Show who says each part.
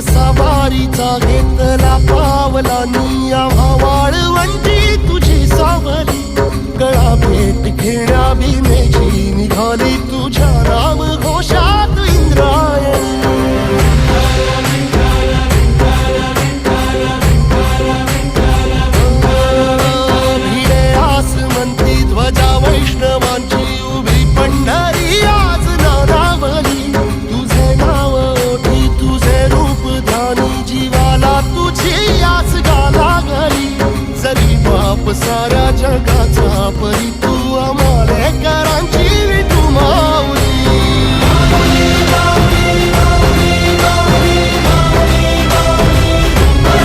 Speaker 1: सवारीचा घेतला पावलांनी आम्हा वाळवंटी तुझी सावली गळा भेट घेण्या भीमेची निघाली तुझ्या नाम घोषात इंद्रायणी भिडे आसमंती ध्वजा वैष्णवांची उभी पंढरी आज नानावली तुझे नाव ओठी तुझे रूप ध्यानी जीवाला तुझी आस गा लागली जरी बाप सारा